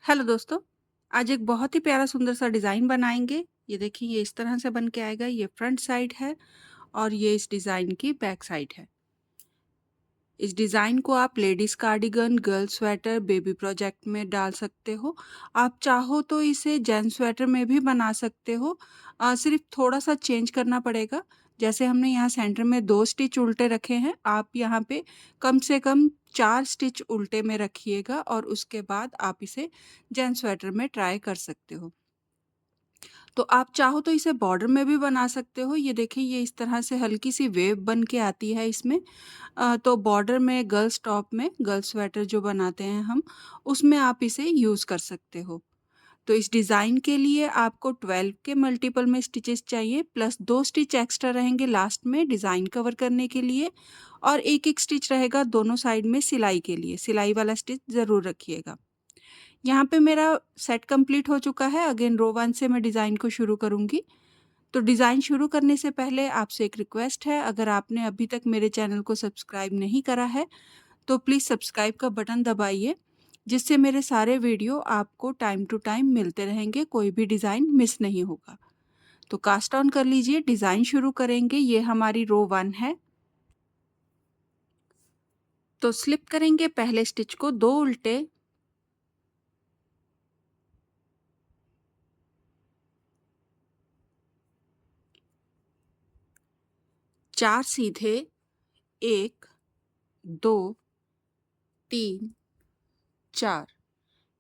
Hello दोस्तों, आज एक बहुत ही प्यारा सुंदर सा डिज़ाइन बनाएँगे। ये देखिए ये इस तरह से बन के आएगा। ये फ्रंट साइड है और ये इस डिज़ाइन की बैक साइड है। इस डिज़ाइन को आप ladies cardigan, girls sweater, baby project में डाल सकते हो। आप चाहो तो इसे जेंट्स स्वेटर में भी बना सकते हो। सिर्फ़ थोड़ा-सा चेंज करना पड़ेगा। जैसे हमने यहाँ सेंटर में 2 स्टिच उल्टे रखे हैं, आप यहाँ पे कम से कम 4 स्टिच उल्टे में रखिएगा और उसके बाद आप इसे जेंट्स स्वेटर में ट्राई कर सकते हो। तो आप चाहो तो इसे बॉर्डर में भी बना सकते हो। ये देखिए ये इस तरह से हल्की-सी वेव बन के आती है इसमें। तो बॉर्डर में गर्ल्स टॉप में गर्ल्स स्वेटर जो बनाते हैं हम, उसमें आप इसे यूज़ कर सकते हो। तो इस डिज़ाइन के लिए आपको 12 के मल्टीपल में स्टिचेस चाहिए प्लस 2 स्टिच एक्स्ट्रा रहेंगे लास्ट में डिज़ाइन कवर करने के लिए और 1-1 स्टिच रहेगा दोनों साइड में सिलाई के लिए। सिलाई वाला स्टिच ज़रूर रखिएगा। यहाँ पे मेरा सेट कंप्लीट हो चुका है। अगेन रो 1 से मैं डिज़ाइन को शुरू करूँगी। तो डिज़ाइन शुरू करने से पहले आपसे एक रिक्वेस्ट है, अगर आपने अभी तक मेरे चैनल को सब्सक्राइब नहीं करा है, तो प्लीज़ सब्सक्राइब का बटन दबाइए, जिससे मेरे सारे वीडियो आपको टाइम टू टाइम मिलते रहेंगे, कोई भी डिज़ाइन मिस नहीं होगा। तो कास्ट ऑन कर लीजिए, डिज़ाइन शुरू करेंगे। ये हमारी रो 1 है। तो स्लिप करेंगे पहले स्टिच को 2 उल्टे, 4 सीधे, 1, 2, 3, 4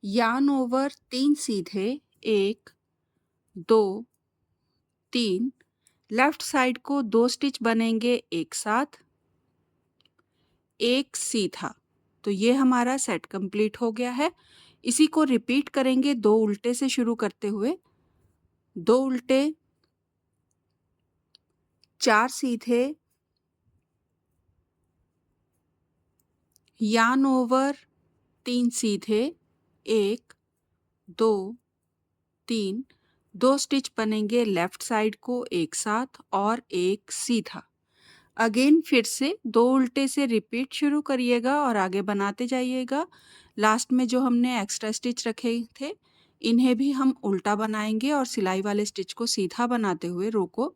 यार्न ओवर 3 सीधे, 1, 2, 3 लेफ्ट साइड को 2 स्टिच बनेंगे एक साथ, एक सीधा। तो ये हमारा सेट कंप्लीट हो गया है। इसी को रिपीट करेंगे 2 उल्टे से शुरू करते हुए। 2 उल्टे, 4 सीधे, यार्न ओवर 3 सीधे, 1, 2, 3 2 स्टिच बनेंगे लेफ्ट साइड को एक साथ और एक सीधा। अगेन फिर से 2 उल्टे से रिपीट शुरू करिएगा और आगे बनाते जाइएगा। लास्ट में जो हमने एक्स्ट्रा स्टिच रखे थे, इन्हें भी हम उल्टा बनाएँगे और सिलाई वाले स्टिच को सीधा बनाते हुए रो को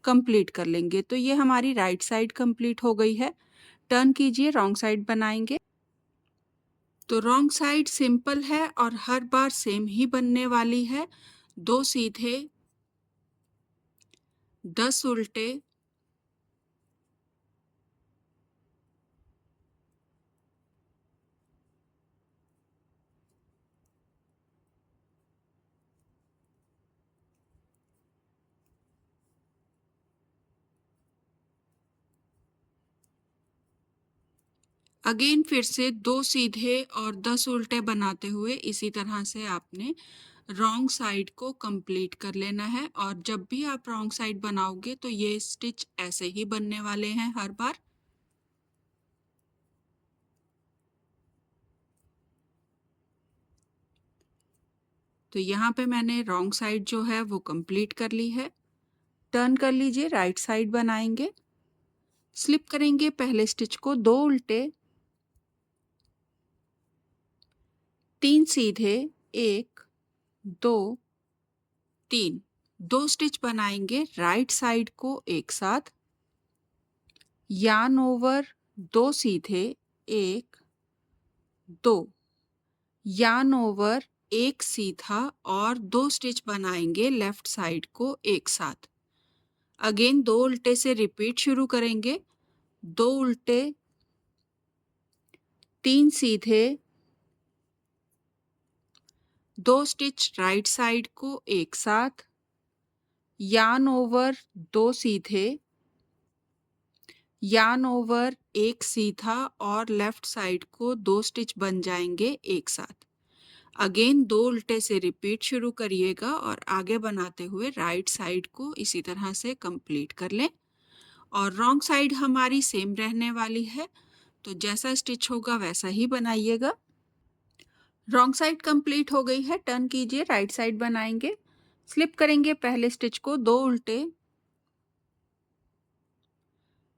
कंप्लीट कर लेंगे। तो ये हमारी राइट साइड कंप्लीट हो गई है। टर्न कीजिए, रॉन्ग साइड बनाएँगे। तो रॉन्ग साइड सिंपल है और हर बार सेम ही बनने वाली है। 2 सीधे, 10 उल्टे, अगेन फिर से 2 सीधे और 10 उल्टे बनाते हुए इसी तरह से आपने रॉन्ग साइड को कंप्लीट कर लेना है और जब भी आप रॉन्ग साइड बनाओगे तो ये स्टिच ऐसे ही बनने वाले हैं हर बार। तो यहाँ पे मैंने रॉन्ग साइड जो है वो कंप्लीट कर ली है। टर्न कर लीजिए, राइट साइड बनाएंगे। स्लिप करेंगे पहले स्टिच को 2 उल्टे, 3 सीधे, 1, 2, 3 2 स्टिच बनाएंगे राइट साइड को एक साथ, यार्न ओवर 2 सीधे, 1, 2 यार्न ओवर 1 सीधा और 2 स्टिच बनाएंगे लेफ्ट साइड को एक साथ। अगेन 2 उल्टे से रिपीट शुरू करेंगे। 2 उल्टे, 3 सीधे, 2 स्टिच राइट साइड को एक साथ, यार्न ओवर 2 सीधे, यार्न ओवर 1 सीधा और लेफ्ट साइड को 2 स्टिच बन जाएंगे एक साथ। अगेन 2 उल्टे से रिपीट शुरू करिएगा और आगे बनाते हुए राइट साइड को इसी तरह से कंप्लीट कर लें और रॉन्ग साइड हमारी सेम रहने वाली है, तो जैसा स्टिच होगा वैसा ही बनाइएगा। रॉन्ग साइड कंप्लीट हो गई है। टर्न कीजिए, राइट साइड बनाएंगे। स्लिप करेंगे पहले स्टिच को 2 उल्टे,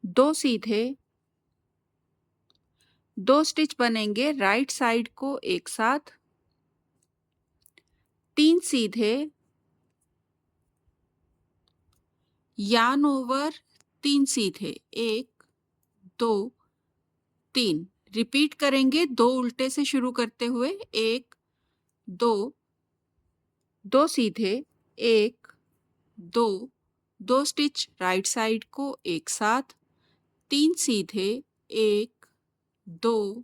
2 सीधे, 2 स्टिच बनेंगे राइट साइड को एक साथ, 3 सीधे यार्न ओवर 3 सीधे, 1 2 3। रिपीट करेंगे 2 उल्टे से शुरू करते हुए, 1 2 2 सीधे, 1 2 2 स्टिच राइट साइड को एक साथ, 3 सीधे, 1 2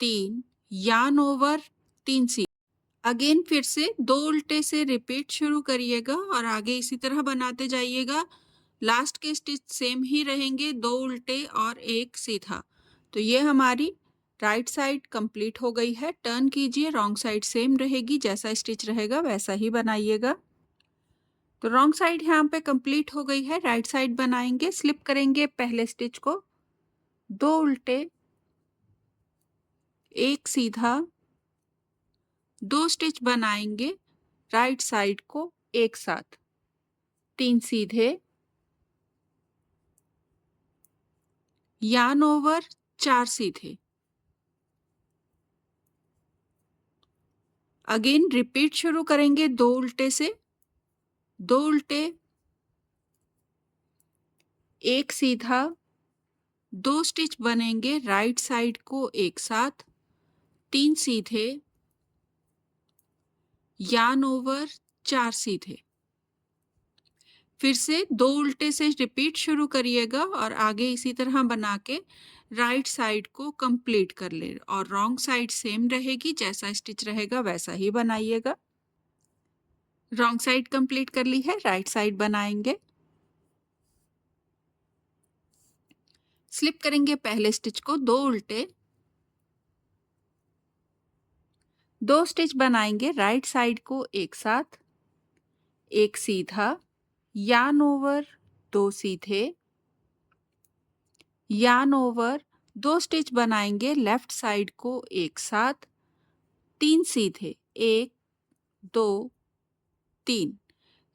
3 यार्न ओवर 3 सीधे। अगेन फिर से 2 उल्टे से रिपीट शुरू करिएगा और आगे इसी तरह बनाते जाइएगा। लास्ट के स्टिच सेम ही रहेंगे, 2 उल्टे और 1 सीधा। तो ये हमारी राइट साइड कंप्लीट हो गई है। टर्न कीजिए, रॉन्ग साइड सेम रहेगी, जैसा स्टिच रहेगा वैसा ही बनाइएगा। तो रॉन्ग साइड यहाँ पे कंप्लीट हो गई है, राइट साइड बनाएंगे। स्लिप करेंगे पहले स्टिच को, 2 उल्टे 1 सीधा, 2 स्टिच बनाएंगे राइट साइड को एक साथ, 3 सीधे, यार्न ओवर 4 सीधे। अगेन रिपीट शुरू करेंगे 2 उल्टे से, 2 उल्टे 1 सीधा, 2 स्टिच बनेंगे राइट साइड को एक साथ, 3 सीधे, यार्न ओवर 4 सीधे। फिर से 2 उल्टे से रिपीट शुरू करिएगा और आगे इसी तरह बना के राइट साइड को कंप्लीट कर ले, और रॉन्ग साइड सेम रहेगी, जैसा स्टिच रहेगा वैसा ही बनाइएगा। रॉन्ग साइड कंप्लीट कर ली है, राइट साइड बनाएंगे। स्लिप करेंगे पहले स्टिच को, 2 उल्टे 2 स्टिच बनाएंगे राइट साइड को एक साथ, 1 सीधा, यार्न ओवर 2 सीधे, यार्न ओवर 2 स्टिच बनाएंगे लेफ्ट साइड को एक साथ, 3 सीधे, 1 2 3।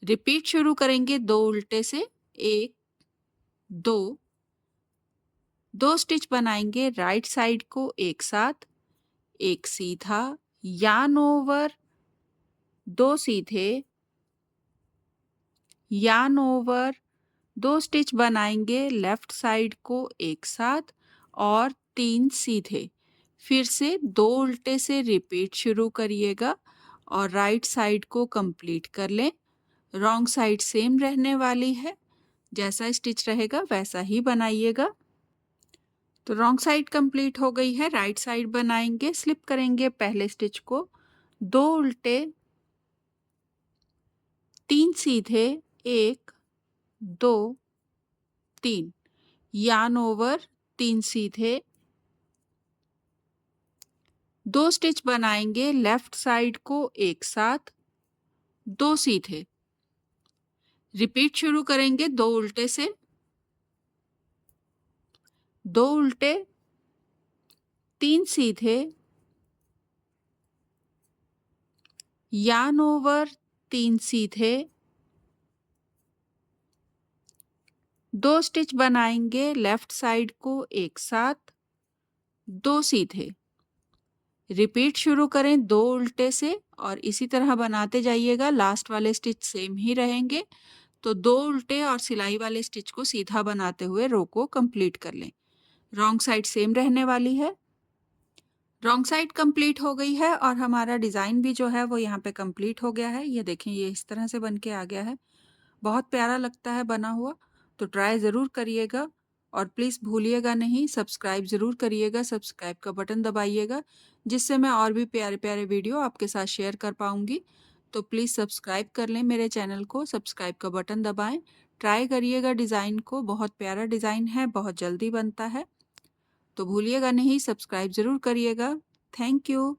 रिपीट शुरू करेंगे 2 उल्टे से, 1 2 2 स्टिच बनाएंगे राइट साइड को एक साथ, 1 सीधा, यार्न ओवर 2 सीधे, यार्न ओवर 2 स्टिच बनाएंगे लेफ्ट साइड को एक साथ और 3 सीधे। फिर से 2 उल्टे से रिपीट शुरू करिएगा और राइट साइड को कंप्लीट कर लें। रॉन्ग साइड सेम रहने वाली है, जैसा स्टिच रहेगा वैसा ही बनाइएगा। तो रॉन्ग साइड कंप्लीट हो गई है, राइट साइड बनाएंगे। स्लिप करेंगे पहले स्टिच को, 2 उल्टे 3 सीधे, 1 2 3, यार्न ओवर 3 सीधे, 2 स्टिच बनाएंगे लेफ्ट साइड को एक साथ, 2 सीधे। रिपीट शुरू करेंगे 2 उल्टे से, 2 उल्टे 3 सीधे, यार्न ओवर 3 सीधे, 2 स्टिच बनाएंगे लेफ्ट साइड को एक साथ, 2 सीधे। रिपीट शुरू करें 2 उल्टे से और इसी तरह बनाते जाइएगा। लास्ट वाले स्टिच सेम ही रहेंगे, तो 2 उल्टे और सिलाई वाले स्टिच को सीधा बनाते हुए रो को कंप्लीट कर लें। रॉन्ग साइड सेम रहने वाली है। रॉन्ग साइड कंप्लीट हो गई है और हमारा डिज़ाइन भी जो है वो यहाँ पे कंप्लीट हो गया है। ये देखें, ये इस तरह से बन के आ गया है, बहुत प्यारा लगता है बना हुआ। तो ट्राई ज़रूर करिएगा और प्लीज़ भूलिएगा नहीं, सब्सक्राइब ज़रूर करिएगा, सब्सक्राइब का बटन दबाइएगा, जिससे मैं और भी प्यारे प्यारे वीडियो आपके साथ शेयर कर पाऊँगी। तो प्लीज़ सब्सक्राइब कर लें मेरे चैनल को, सब्सक्राइब का बटन दबाएं। ट्राई करिएगा डिज़ाइन को, बहुत प्यारा डिज़ाइन है, बहुत जल्दी बनता है। तो भूलिएगा नहीं, सब्सक्राइब ज़रूर करिएगा। Thank you.